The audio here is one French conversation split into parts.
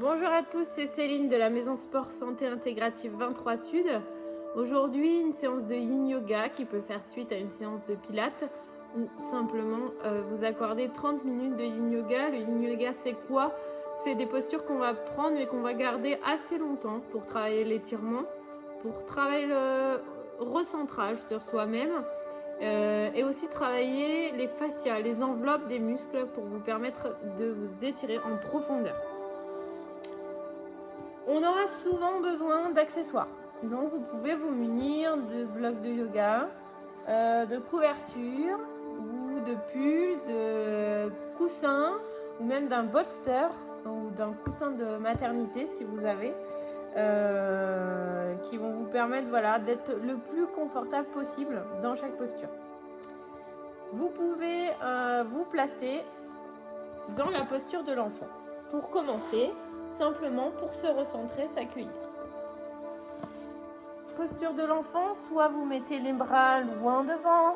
Bonjour à tous, c'est Céline de la Maison Sport Santé Intégrative 23 Sud. Aujourd'hui, une séance de Yin Yoga qui peut faire suite à une séance de Pilates ou simplement vous accorder 30 minutes de Yin Yoga. Le Yin Yoga, c'est quoi? C'est des postures qu'on va prendre et qu'on va garder assez longtemps pour travailler l'étirement, pour travailler le recentrage sur soi-même et aussi travailler les fascias, les enveloppes des muscles pour vous permettre de vous étirer en profondeur. On aura souvent besoin d'accessoires. Donc vous pouvez vous munir de blocs de yoga, de couvertures ou de pulls, de coussins ou même d'un bolster ou d'un coussin de maternité si vous avez, qui vont vous permettre d'être le plus confortable possible dans chaque posture. Vous pouvez vous placer dans la posture de l'enfant. Pour commencer, simplement pour se recentrer, s'accueillir. Posture de l'enfant, soit vous mettez les bras loin devant,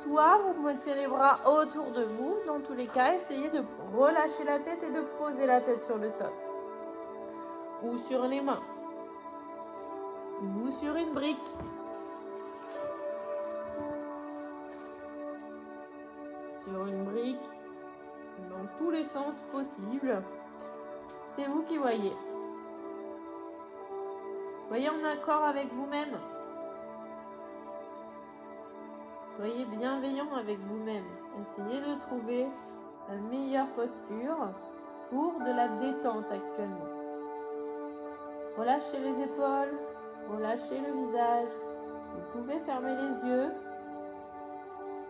soit vous mettez les bras autour de vous. Dans tous les cas, essayez de relâcher la tête et de poser la tête sur le sol. Ou sur les mains. Ou sur une brique. Sur une brique, dans tous les sens possibles. C'est vous qui voyez. Soyez en accord avec vous-même. Soyez bienveillant avec vous-même. Essayez de trouver la meilleure posture pour de la détente actuellement. Relâchez les épaules, relâchez le visage. Vous pouvez fermer les yeux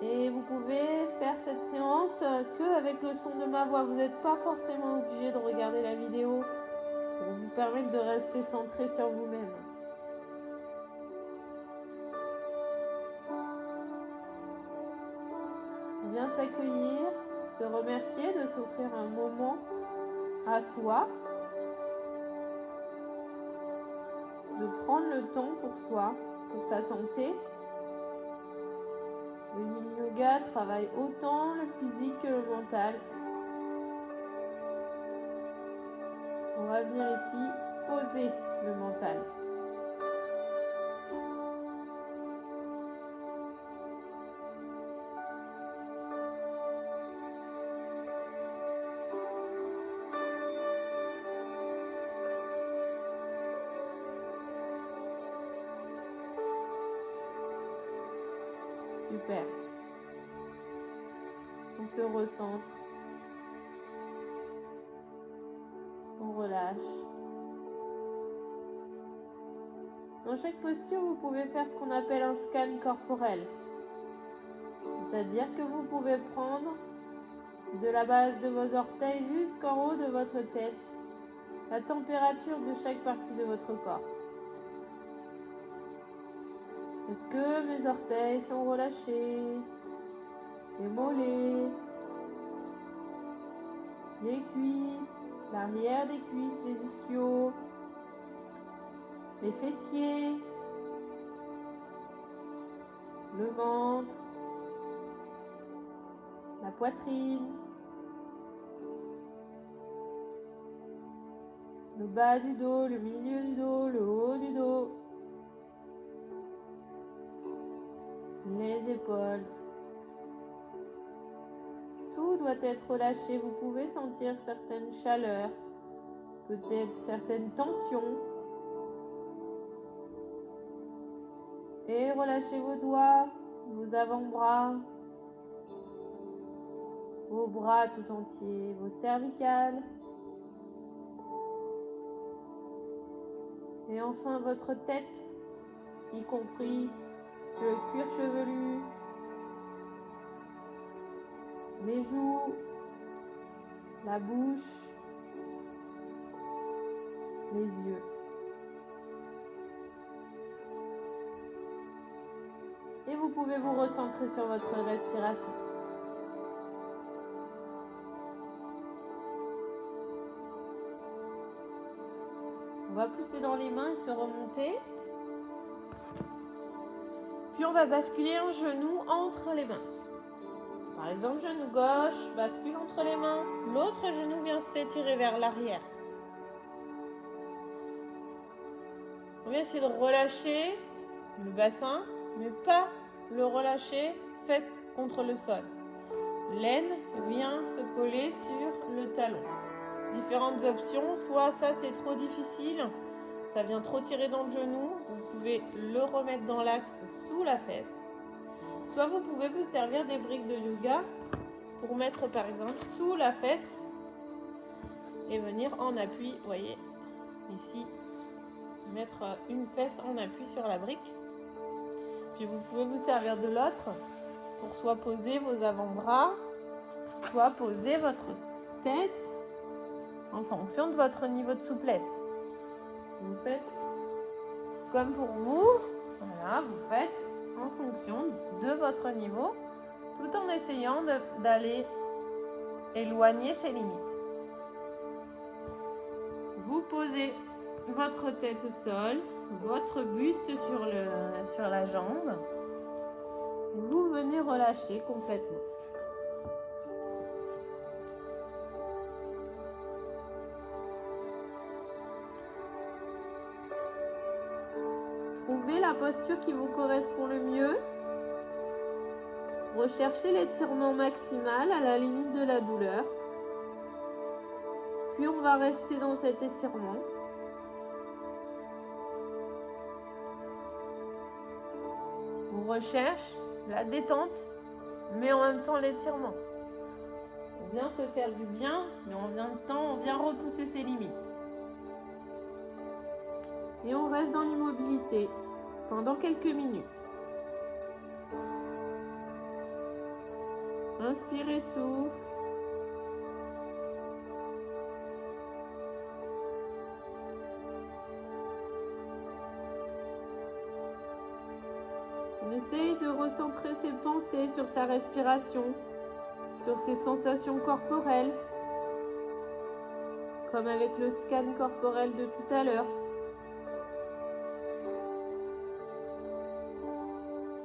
et vous pouvez faire cette séance qu'avec le son de ma voix. Vous n'êtes pas forcément obligé de regarder la vidéo pour vous permettre de rester centré sur vous-même. Bien s'accueillir, se remercier de s'offrir un moment à soi, de prendre le temps pour soi, pour sa santé. Le Yin Yoga travaille autant le physique que le mental. On va venir ici poser le mental. Super. On se recentre. On relâche. Dans chaque posture, vous pouvez faire ce qu'on appelle un scan corporel. C'est-à-dire que vous pouvez prendre de la base de vos orteils jusqu'en haut de votre tête la température de chaque partie de votre corps. Est-ce que mes orteils sont relâchés? Les mollets, les cuisses, l'arrière des cuisses, les ischios, les fessiers, le ventre, la poitrine, le bas du dos, le milieu du dos, le haut du dos, les épaules. Tout doit être relâché. Vous pouvez sentir certaines chaleurs, peut-être certaines tensions. Et relâchez vos doigts, vos avant-bras, vos bras tout entiers, vos cervicales. Et enfin votre tête, y compris le cuir chevelu, les joues, la bouche, les yeux. Et vous pouvez vous recentrer sur votre respiration. On va pousser dans les mains et se remonter. Puis on va basculer un genou entre les mains. Par exemple, genou gauche, bascule entre les mains. L'autre genou vient s'étirer vers l'arrière. On vient essayer de relâcher le bassin, mais pas le relâcher fesses contre le sol. L'aine vient se coller sur le talon. Différentes options, soit ça c'est trop difficile, ça vient trop tirer dans le genou, vous pouvez le remettre dans l'axe sous la fesse. Soit vous pouvez vous servir des briques de yoga pour mettre par exemple sous la fesse et venir en appui, vous voyez, ici, mettre une fesse en appui sur la brique. Puis vous pouvez vous servir de l'autre pour soit poser vos avant-bras, soit poser votre tête en fonction de votre niveau de souplesse. Vous faites comme pour vous, voilà, vous faites en fonction de votre niveau, tout en essayant d'aller éloigner ses limites. Vous posez votre tête au sol, votre buste sur la jambe, et vous venez relâcher complètement. Trouvez la posture qui vous correspond le mieux. Recherchez l'étirement maximal à la limite de la douleur. Puis on va rester dans cet étirement. On recherche la détente, mais en même temps l'étirement. On vient se faire du bien, mais en même temps, on vient repousser ses limites. Et on reste dans l'immobilité pendant quelques minutes. Inspirez, souffle. On essaye de recentrer ses pensées sur sa respiration, sur ses sensations corporelles, comme avec le scan corporel de tout à l'heure.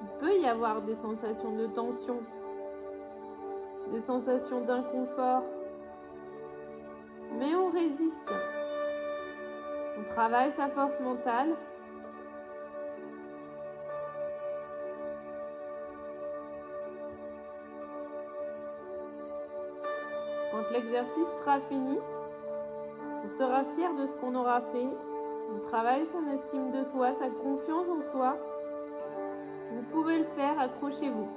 Il peut y avoir des sensations de tension, des sensations d'inconfort, mais on résiste. On travaille sa force mentale. Quand l'exercice sera fini, on sera fier de ce qu'on aura fait. On travaille son estime de soi, sa confiance en soi. Vous pouvez le faire, accrochez-vous.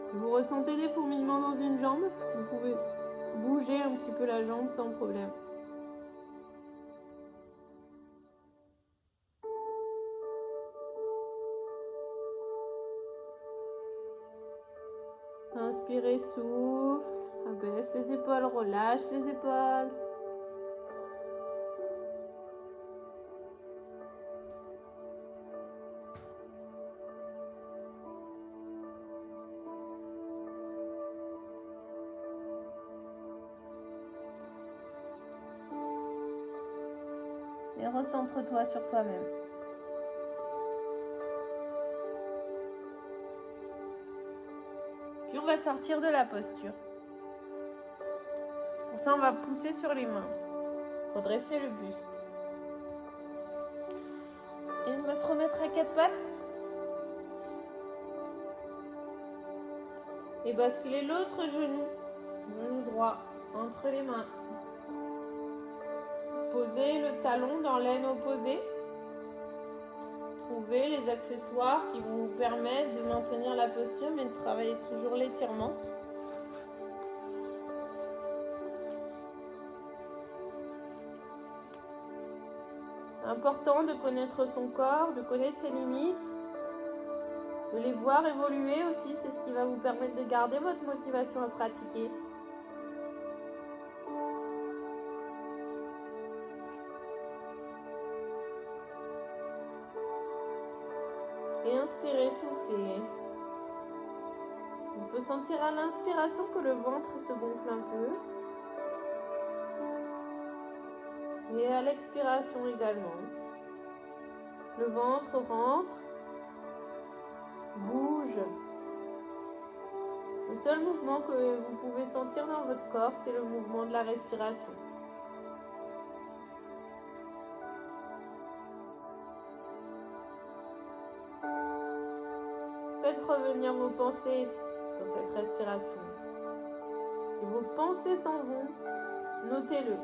Si vous ressentez des fourmillements dans une jambe, vous pouvez bouger un petit peu la jambe sans problème. Inspirez, souffle, abaisse les épaules, relâche les épaules. Et recentre-toi sur toi-même. Puis on va sortir de la posture. Pour ça, on va pousser sur les mains. Redresser le buste. Et on va se remettre à quatre pattes. Et basculer l'autre genou droit, entre les mains. Posez le talon dans l'aine opposée. Trouvez les accessoires qui vont vous permettre de maintenir la posture, mais de travailler toujours l'étirement. Important de connaître son corps, de connaître ses limites, de les voir évoluer aussi, c'est ce qui va vous permettre de garder votre motivation à pratiquer. Et inspirez, soufflez. On peut sentir à l'inspiration que le ventre se gonfle un peu. Et à l'expiration également. Le ventre rentre. bouge. Le seul mouvement que vous pouvez sentir dans votre corps, c'est le mouvement de la respiration. Faites revenir vos pensées sur cette respiration. Si vos pensées s'en vont, notez-le.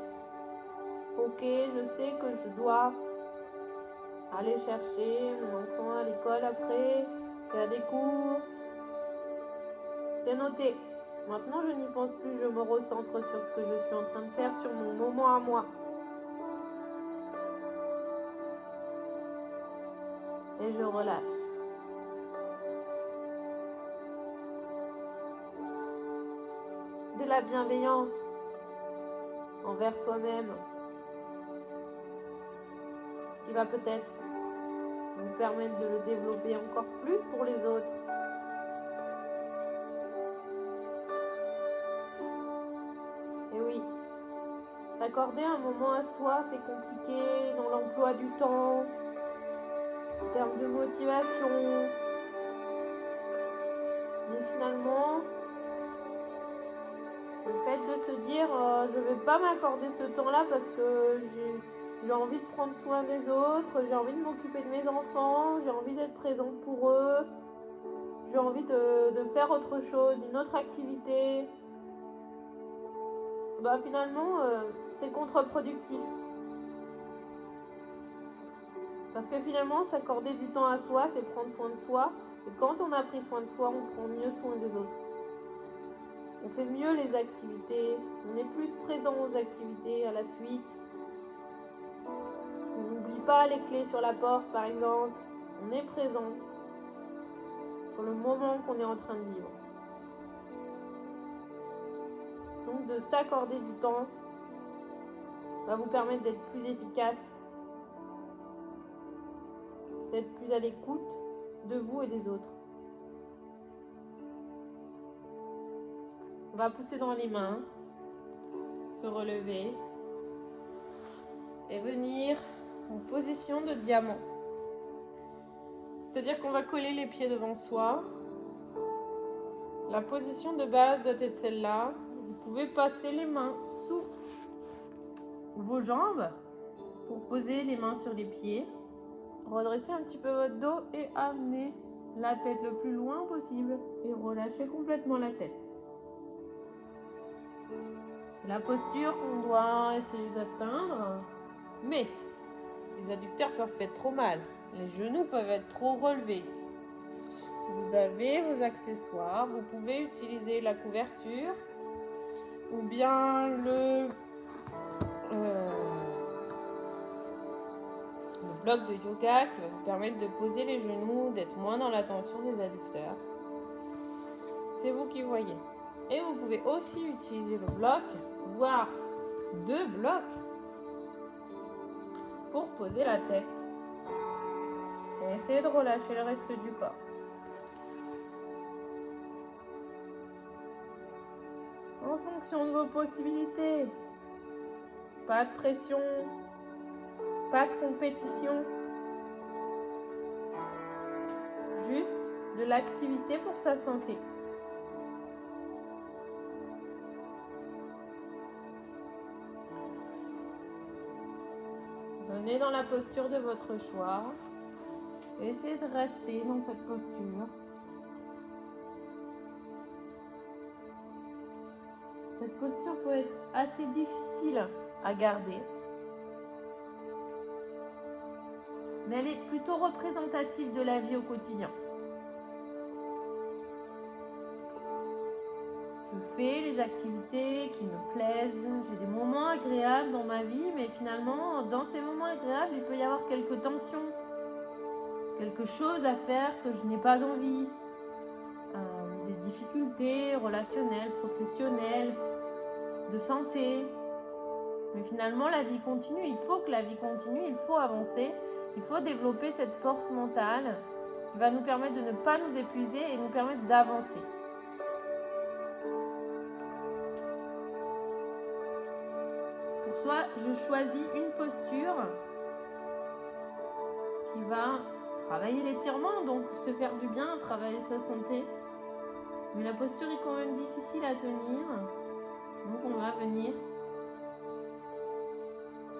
Ok, je sais que je dois aller chercher mon enfant à l'école après, faire des courses. C'est noté. Maintenant, je n'y pense plus, je me recentre sur ce que je suis en train de faire, sur mon moment à moi. Et je relâche. De la bienveillance envers soi-même qui va peut-être vous permettre de le développer encore plus pour les autres. Et oui, s'accorder un moment à soi, c'est compliqué dans l'emploi du temps, en termes de motivation. Mais finalement, le fait de se dire je ne vais pas m'accorder ce temps-là parce que j'ai envie de prendre soin des autres, j'ai envie de m'occuper de mes enfants, j'ai envie d'être présente pour eux, j'ai envie de faire autre chose, une autre activité. Finalement, c'est contre-productif. Parce que finalement, s'accorder du temps à soi, c'est prendre soin de soi. Et quand on a pris soin de soi, on prend mieux soin des autres. On fait mieux les activités, on est plus présent aux activités à la suite. On n'oublie pas les clés sur la porte, par exemple. On est présent sur le moment qu'on est en train de vivre. Donc de s'accorder du temps va vous permettre d'être plus efficace, d'être plus à l'écoute de vous et des autres. On va pousser dans les mains, se relever et venir en position de diamant. C'est-à-dire qu'on va coller les pieds devant soi. La position de base doit être celle-là. Vous pouvez passer les mains sous vos jambes pour poser les mains sur les pieds. Redressez un petit peu votre dos et amenez la tête le plus loin possible et relâchez complètement la tête. C'est la posture qu'on doit essayer d'atteindre, mais les adducteurs peuvent faire trop mal. Les genoux peuvent être trop relevés. Vous avez vos accessoires, vous pouvez utiliser la couverture ou bien le bloc de yoga qui va vous permettre de poser les genoux, d'être moins dans la tension des adducteurs. C'est vous qui voyez. Et vous pouvez aussi utiliser le bloc, voire 2 blocs, pour poser la tête. Et essayez de relâcher le reste du corps. En fonction de vos possibilités. Pas de pression, pas de compétition. Juste de l'activité pour sa santé. Venez dans la posture de votre choix. Essayez de rester dans cette posture. Cette posture peut être assez difficile à garder. Mais elle est plutôt représentative de la vie au quotidien. Je fais les activités qui me plaisent, j'ai des moments agréables dans ma vie, mais finalement, dans ces moments agréables, il peut y avoir quelques tensions, quelque chose à faire que je n'ai pas envie, des difficultés relationnelles, professionnelles, de santé. Mais finalement, la vie continue, il faut que la vie continue, il faut avancer, il faut développer cette force mentale qui va nous permettre de ne pas nous épuiser et nous permettre d'avancer. Pour ça, je choisis une posture qui va travailler l'étirement, donc se faire du bien, travailler sa santé. Mais la posture est quand même difficile à tenir. Donc on va venir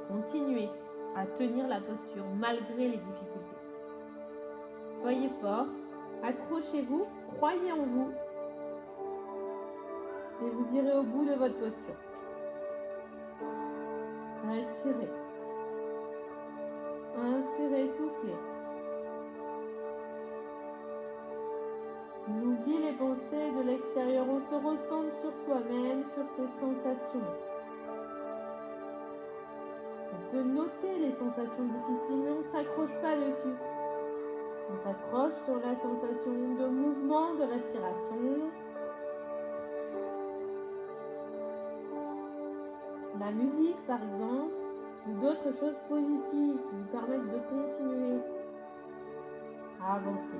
continuer à tenir la posture malgré les difficultés. Soyez forts, accrochez-vous, croyez en vous et vous irez au bout de votre posture. Respirez. Inspirez, soufflez. On oublie les pensées de l'extérieur, on se recentre sur soi-même, sur ses sensations. On peut noter les sensations difficiles, mais on ne s'accroche pas dessus. On s'accroche sur la sensation de mouvement, de respiration. La musique, par exemple, ou d'autres choses positives qui vous permettent de continuer à avancer.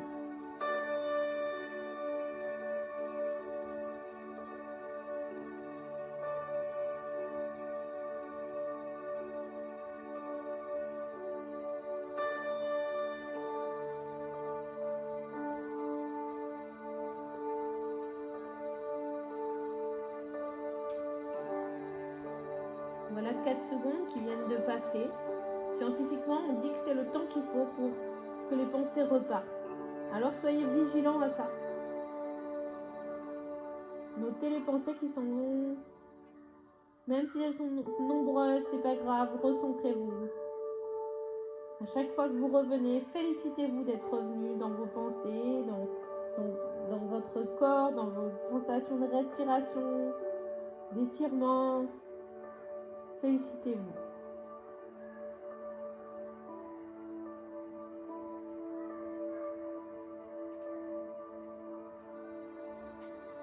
Voilà 4 secondes qui viennent de passer. Scientifiquement, on dit que c'est le temps qu'il faut pour que les pensées repartent. Alors soyez vigilants à ça. Notez les pensées qui sont... Même si elles sont nombreuses, c'est pas grave, recentrez-vous. À chaque fois que vous revenez, félicitez-vous d'être revenu dans vos pensées, dans votre corps, dans vos sensations de respiration, d'étirement. Félicitez-vous.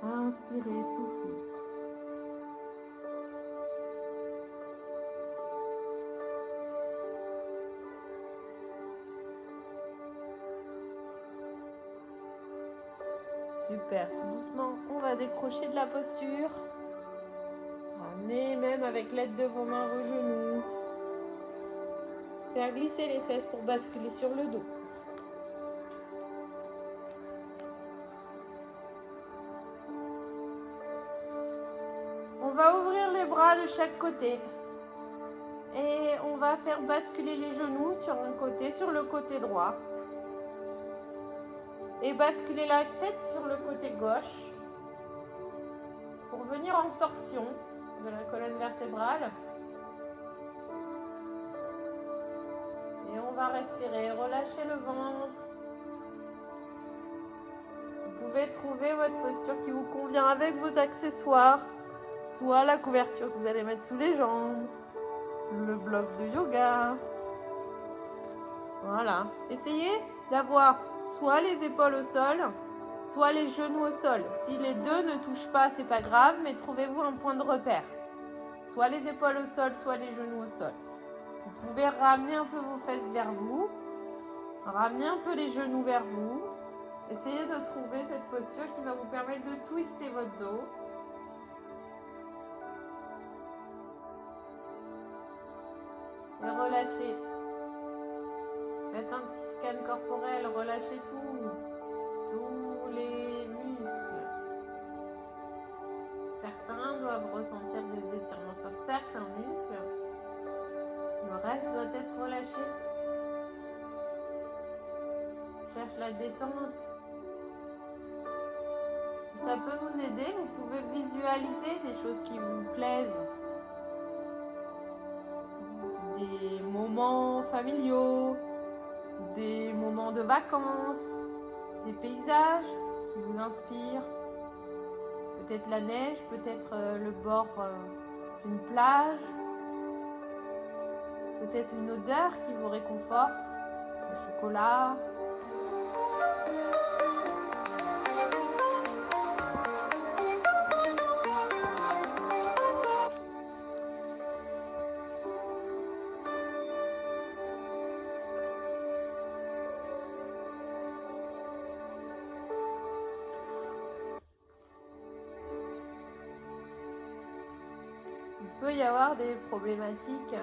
Inspirez, soufflez. Super, tout doucement, on va décrocher de la posture. Ramenez même avec l'aide de vos mains vos genoux. Faire glisser les fesses pour basculer sur le dos. On va ouvrir les bras de chaque côté. Et on va faire basculer les genoux sur un côté, sur le côté droit. Et basculer la tête sur le côté gauche. Pour venir en torsion de la colonne vertébrale. Et on va respirer, relâcher le ventre. Vous pouvez trouver votre posture qui vous convient avec vos accessoires. Soit la couverture que vous allez mettre sous les jambes. Le bloc de yoga. Voilà. Essayez d'avoir soit les épaules au sol, soit les genoux au sol. Si les deux ne touchent pas, c'est pas grave, mais trouvez-vous un point de repère. Soit les épaules au sol, soit les genoux au sol. Vous pouvez ramener un peu vos fesses vers vous, ramener un peu les genoux vers vous. Essayez de trouver cette posture qui va vous permettre de twister votre dos. Et relâchez. Faites un petit scan corporel, relâchez tous les muscles. Certains doivent ressentir des étirements sur certains muscles. Le reste doit être relâché. Cherche la détente. Si ça peut vous aider, vous pouvez visualiser des choses qui vous plaisent. Des moments familiaux, des moments de vacances, des paysages qui vous inspirent. Peut-être la neige, peut-être le bord d'une plage. Peut-être une odeur qui vous réconforte, le chocolat. Il peut y avoir des problématiques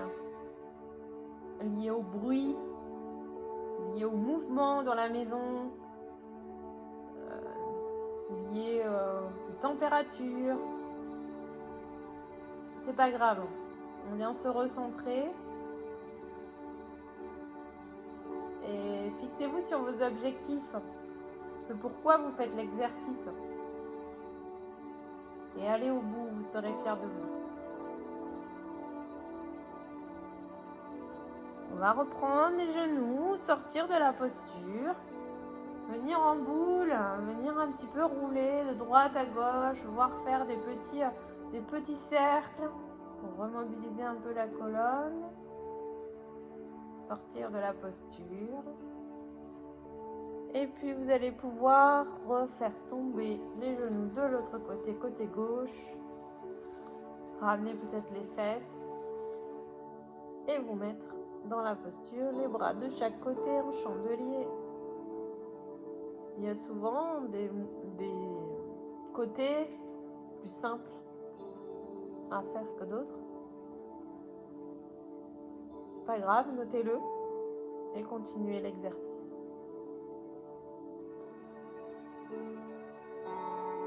liées au bruit, liées au mouvement dans la maison, liées aux températures. C'est pas grave. On vient se recentrer. Et fixez-vous sur vos objectifs. C'est pourquoi vous faites l'exercice. Et allez au bout, vous serez fiers de vous. On va reprendre les genoux, sortir de la posture, venir en boule, venir un petit peu rouler de droite à gauche, voire faire des petits cercles pour remobiliser un peu la colonne. Sortir de la posture. Et puis vous allez pouvoir refaire tomber les genoux de l'autre côté, côté gauche. Ramener peut-être les fesses. Et vous mettre dans la posture, les bras de chaque côté en chandelier. Il y a souvent des côtés plus simples à faire que d'autres. C'est pas grave, notez-le et continuez l'exercice.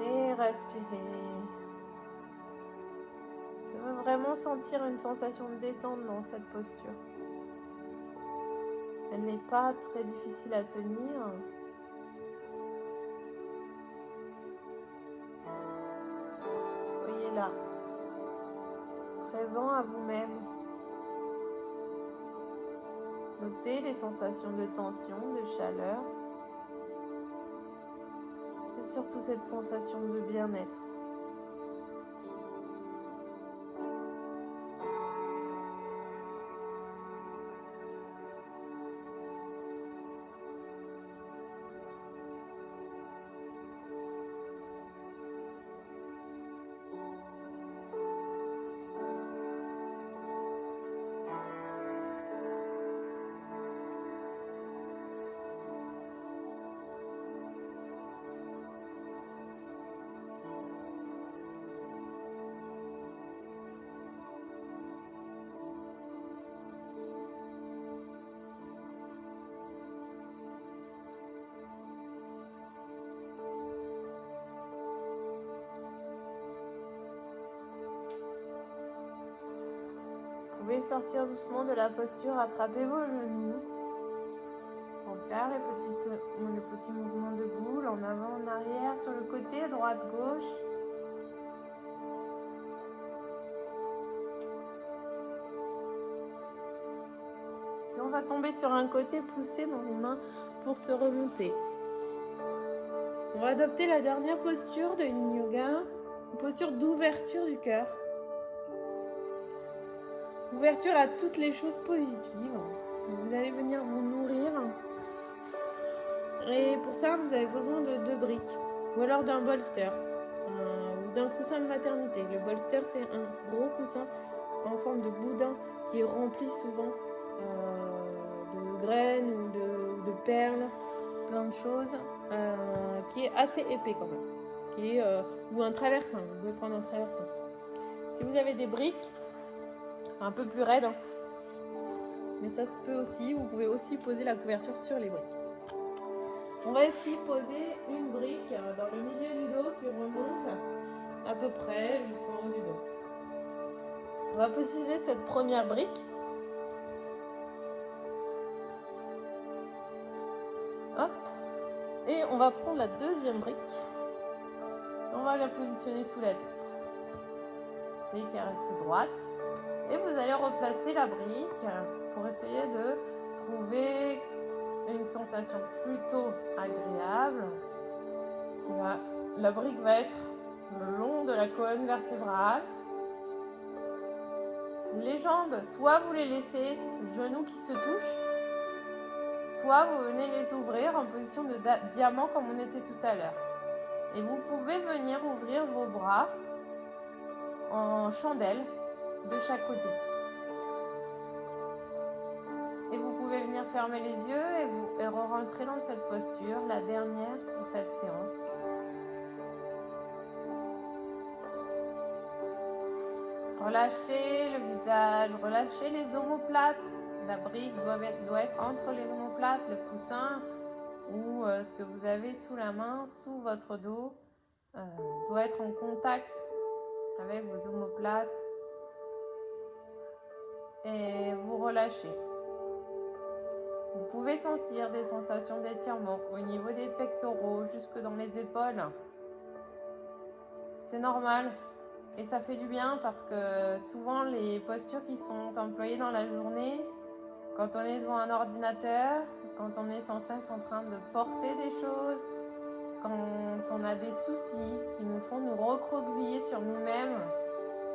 Et respirez. Je veux vraiment sentir une sensation de détente dans cette posture. Elle n'est pas très difficile à tenir. Soyez là, présent à vous-même. Notez les sensations de tension, de chaleur. Et surtout cette sensation de bien-être. Vous pouvez sortir doucement de la posture, attraper vos genoux pour faire les petits mouvements de boule en avant, en arrière, sur le côté, droite, gauche. Puis on va tomber sur un côté, pousser dans les mains pour se remonter. On va adopter la dernière posture de Yin Yoga, une posture d'ouverture du cœur. Ouverture à toutes les choses positives. Vous allez venir vous nourrir. Et pour ça, vous avez besoin de 2 briques. Ou alors d'un bolster. Ou d'un coussin de maternité. Le bolster, c'est un gros coussin en forme de boudin qui est rempli souvent de graines ou de perles. Plein de choses. Qui est assez épais quand même. Ou un traversin. Vous pouvez prendre un traversin. Si vous avez des briques, un peu plus raide, mais ça se peut aussi. Vous pouvez aussi poser la couverture sur les briques. On va ici poser une brique dans le milieu du dos qui remonte à peu près jusqu'en haut du dos. On va positionner cette première brique. Hop. Et on va prendre la deuxième brique. On va la positionner sous la tête. C'est qu'elle reste droite. Et vous allez replacer la brique pour essayer de trouver une sensation plutôt agréable. La brique va être le long de la colonne vertébrale. Les jambes, soit vous les laissez genoux qui se touchent, soit vous venez les ouvrir en position de diamant comme on était tout à l'heure. Et vous pouvez venir ouvrir vos bras en chandelle de chaque côté. Et vous pouvez venir fermer les yeux et rentrer dans cette posture, la dernière pour cette séance. Relâchez le visage, relâchez les omoplates. La brique doit être entre les omoplates, le coussin ou ce que vous avez sous la main, sous votre dos, doit être en contact avec vos omoplates et vous relâchez. Vous pouvez sentir des sensations d'étirement au niveau des pectoraux jusque dans les épaules. C'est normal et ça fait du bien parce que souvent les postures qui sont employées dans la journée, quand on est devant un ordinateur, quand on est sans cesse en train de porter des choses, quand on a des soucis qui nous font nous recroqueviller sur nous-mêmes,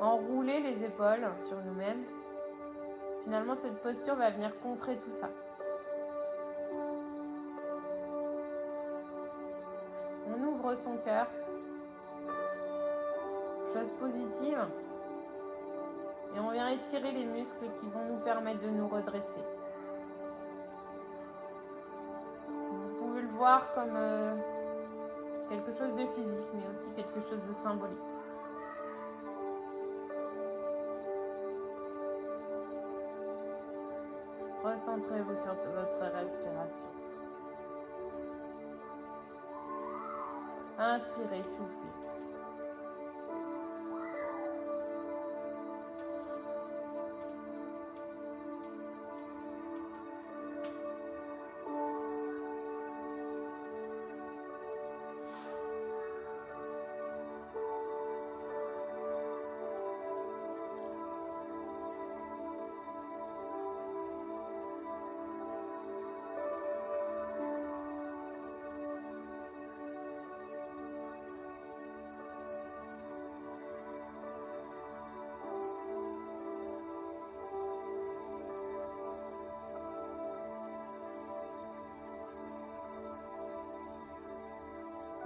enrouler les épaules sur nous-mêmes, finalement cette posture va venir contrer tout ça. On ouvre son cœur, chose positive, et on vient étirer les muscles qui vont nous permettre de nous redresser. Vous pouvez le voir comme quelque chose de physique, mais aussi quelque chose de symbolique. Recentrez-vous sur votre respiration. Inspirez, soufflez.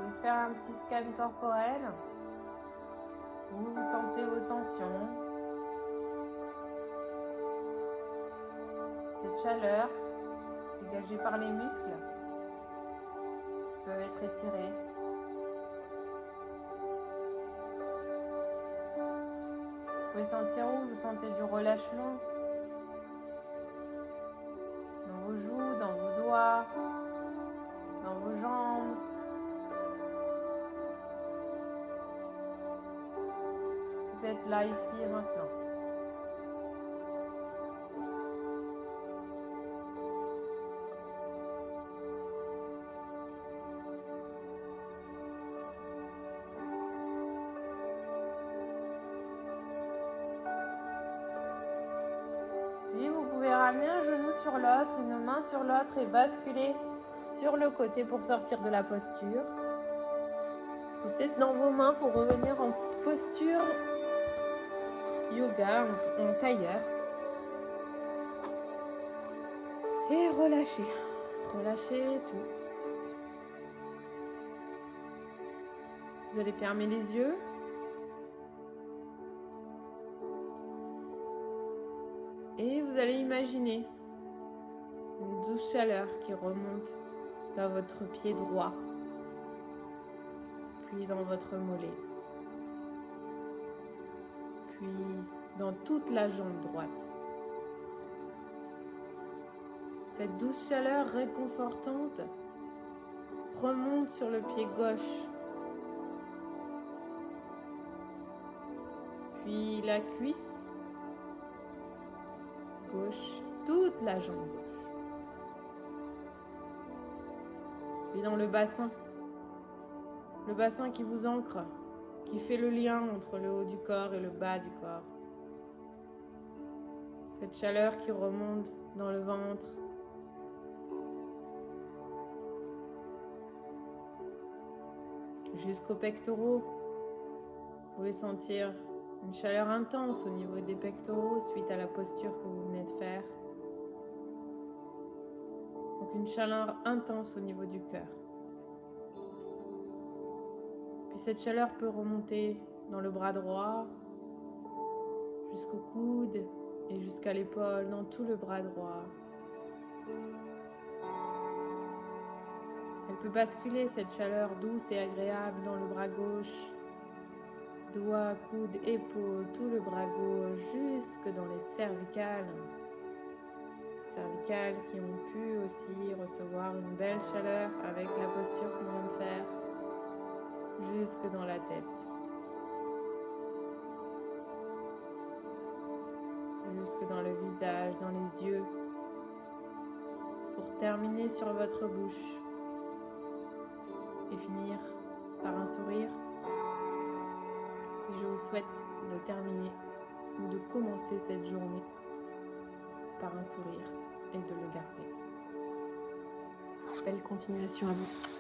Vous pouvez faire un petit scan corporel où vous sentez vos tensions, cette chaleur dégagée par les muscles peuvent être étirés. Vous pouvez sentir où vous sentez du relâchement dans vos joues, dans vos doigts, dans vos jambes. Vous êtes là, ici et maintenant. Puis vous pouvez ramener un genou sur l'autre, une main sur l'autre et basculer sur le côté pour sortir de la posture. Poussez dans vos mains pour revenir en posture yoga, en tailleur. Et relâchez. Relâchez tout. Vous allez fermer les yeux. Et vous allez imaginer une douce chaleur qui remonte dans votre pied droit, puis dans votre mollet, puis dans toute la jambe droite. Cette douce chaleur réconfortante remonte sur le pied gauche, puis la cuisse gauche, toute la jambe gauche, puis dans le bassin qui vous ancre, qui fait le lien entre le haut du corps et le bas du corps. Cette chaleur qui remonte dans le ventre, jusqu'aux pectoraux. Vous pouvez sentir une chaleur intense au niveau des pectoraux suite à la posture que vous venez de faire. Donc une chaleur intense au niveau du cœur. Puis cette chaleur peut remonter dans le bras droit, jusqu'au coude et jusqu'à l'épaule, dans tout le bras droit. Elle peut basculer, cette chaleur douce et agréable, dans le bras gauche, doigts, coude, épaule, tout le bras gauche, jusque dans les cervicales. cervicales qui ont pu aussi recevoir une belle chaleur avec la posture qu'on vient de faire, jusque dans la tête, jusque dans le visage, dans les yeux, pour terminer sur votre bouche et finir par un sourire. Je vous souhaite de terminer ou de commencer cette journée par un sourire et de le garder. Belle continuation à vous.